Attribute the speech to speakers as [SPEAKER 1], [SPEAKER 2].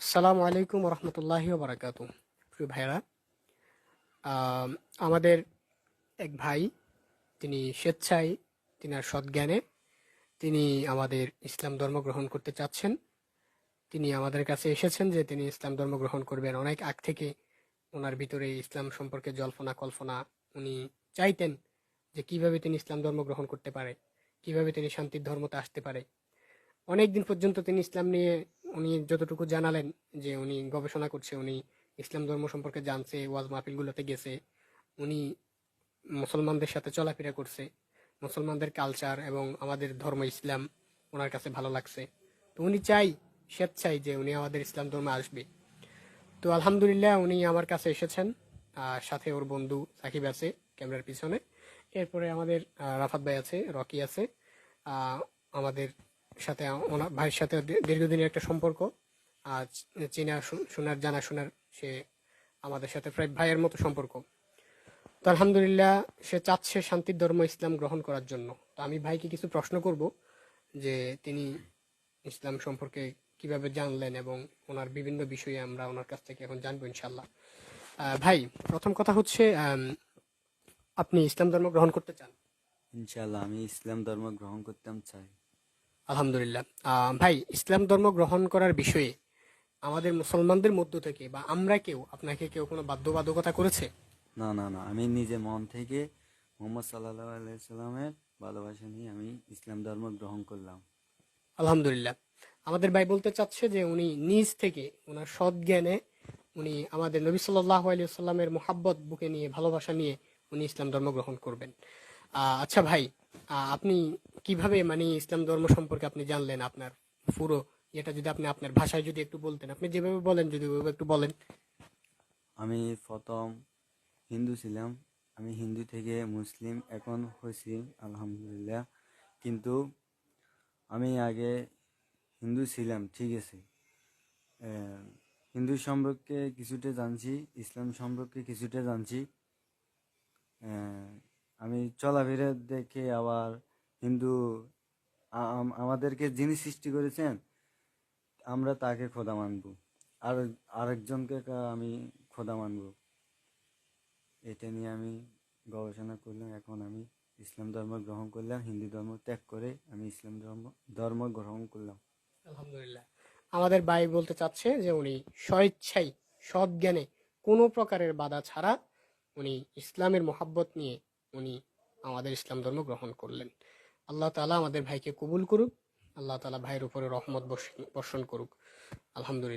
[SPEAKER 1] আসসালামু আলাইকুম রহমতুল্লাহি বারাকাতু। প্রিয় ভাইরা, আম, আমাদের এক ভাই, তিনি স্বেচ্ছায়, তিনার সৎজ্ঞানে তিনি আমাদের ইসলাম ধর্ম গ্রহণ করতে চাচ্ছেন। তিনি আমাদের কাছে এসেছেন যে তিনি ইসলাম ধর্ম গ্রহণ করবেন। অনেক আগ থেকে ওনার ভিতরে ইসলাম সম্পর্কে জল্পনা কল্পনা, উনি চাইতেন যে কিভাবে তিনি ইসলাম ধর্ম গ্রহণ করতে পারে, কিভাবে তিনি শান্তির ধর্মতে আসতে পারে। অনেক দিন পর্যন্ত তিনি ইসলাম নিয়ে উনি যতটুকু জানালেন যে উনি গবেষণা করছে, উনি ইসলাম ধর্ম সম্পর্কে জানছে, ওয়াজ মাহফিলগুলোতে গেছে, উনি মুসলমানদের সাথে চলাফেরা করছে, মুসলমানদের কালচার এবং আমাদের ধর্ম ইসলাম ওনার কাছে ভালো লাগছে। তো উনি চাই, স্বেচ্ছায় যে উনি আমাদের ইসলাম ধর্মে আসবে। তো আলহামদুলিল্লাহ উনি আমার কাছে এসেছেন, সাথে ওর বন্ধু সাকিব আছে ক্যামেরার পিছনে। এরপরে আমাদের রাফাত ভাই আছে, রকি আছে। আহ, আমাদের সাথে ওনার ভাইয়ের সাথে দীর্ঘদিনের একটা সম্পর্ক, আজ চেনা শোনার জানা শোনার, সে আমাদের সাথে প্রায় ভাইয়ের মতো সম্পর্ক। তো আলহামদুলিল্লাহ সে চাচ্ছে শান্তির ধর্ম ইসলাম গ্রহণ করার জন্য। তো আমি ভাইকে কিছু প্রশ্ন করব যে তিনি ইসলাম সম্পর্কে কিভাবে জানলেন, এবং ওনার বিভিন্ন বিষয়ে আমরা ওনার কাছ থেকে এখন জানবো ইনশাল্লাহ। ভাই, প্রথম কথা হচ্ছে, আপনি ইসলাম ধর্ম গ্রহণ করতে চান?
[SPEAKER 2] ইনশাআল্লাহ আমি ইসলাম ধর্ম গ্রহণ করতাম চাই।
[SPEAKER 1] আলহামদুলিল্লাহ। ভাই, ইসলাম ধর্ম গ্রহণ করার বিষয়ে আমাদের মুসলমানদের মধ্য থেকে বা আমরা কেউ, আপনাকে কেউ কোনো বাধ্যবাধকতা করেছে?
[SPEAKER 2] না না না, আমি নিজে মন থেকে মোহাম্মদ সাল্লাল্লাহু আলাইহি সাল্লামের ভালোবাসা নিয়ে আমি ইসলাম ধর্ম গ্রহণ করলাম।
[SPEAKER 1] আলহামদুলিল্লাহ। আমাদের ভাই বলতে চাচ্ছে যে উনি নিজ থেকে ওনার সৎ জ্ঞানে উনি আমাদের নবী সাল্লাল্লাহু আলাইহি সাল্লামের মোহাব্বত বুকে নিয়ে, ভালোবাসা নিয়ে উনি ইসলাম ধর্ম গ্রহণ করবেন। আচ্ছা ভাই, আপনি কিভাবে মানে ইসলাম ধর্ম সম্পর্কে আপনি জানলেন? আপনার পুরো এটা যদি আপনি আপনার ভাষায় যদি একটু বলতেন, আপনি যেভাবে বলেন যদি ওইভাবে একটু বলেন।
[SPEAKER 2] আমি প্রথম হিন্দু ছিলাম, আমি হিন্দু থেকে মুসলিম এখন হয়েছি আলহামদুলিল্লাহ। কিন্তু আমি আগে হিন্দু ছিলাম, ঠিক আছে। আহ, হিন্দু সম্পর্কে কিছুটা জানছি, ইসলাম সম্পর্কে কিছুটা জানছি। আহ, আমি চলাফেরা দেখে আবার হিন্দু আমাদেরকে যিনি সৃষ্টি করেছেন আমরা তাকে খোদা মানব, আর আরেকজনকে আমি খোদা মানব। এটা নিয়ে আমি গবেষণা করলাম, এখন আমি ইসলাম ধর্ম গ্রহণ করলাম, হিন্দু ধর্ম ত্যাগ করে আমি ইসলাম ধর্ম ধর্ম গ্রহণ করলাম।
[SPEAKER 1] আলহামদুলিল্লাহ। আমাদের ভাই বলতে চাচ্ছে যে উনি স্বেচ্ছায়, সৎ জ্ঞানে, কোনো প্রকারের বাধা ছাড়া উনি ইসলামের মোহাব্বত নিয়ে উনি আমাদের ইসলাম ধর্ম গ্রহণ করলেন। আল্লাহ তাআলা আমাদের ভাইকে কবুল করুক। আল্লাহ তাআলা ভাইয়ের উপরে রহমত বর্ষণ করুক। আলহামদুলিল্লাহ।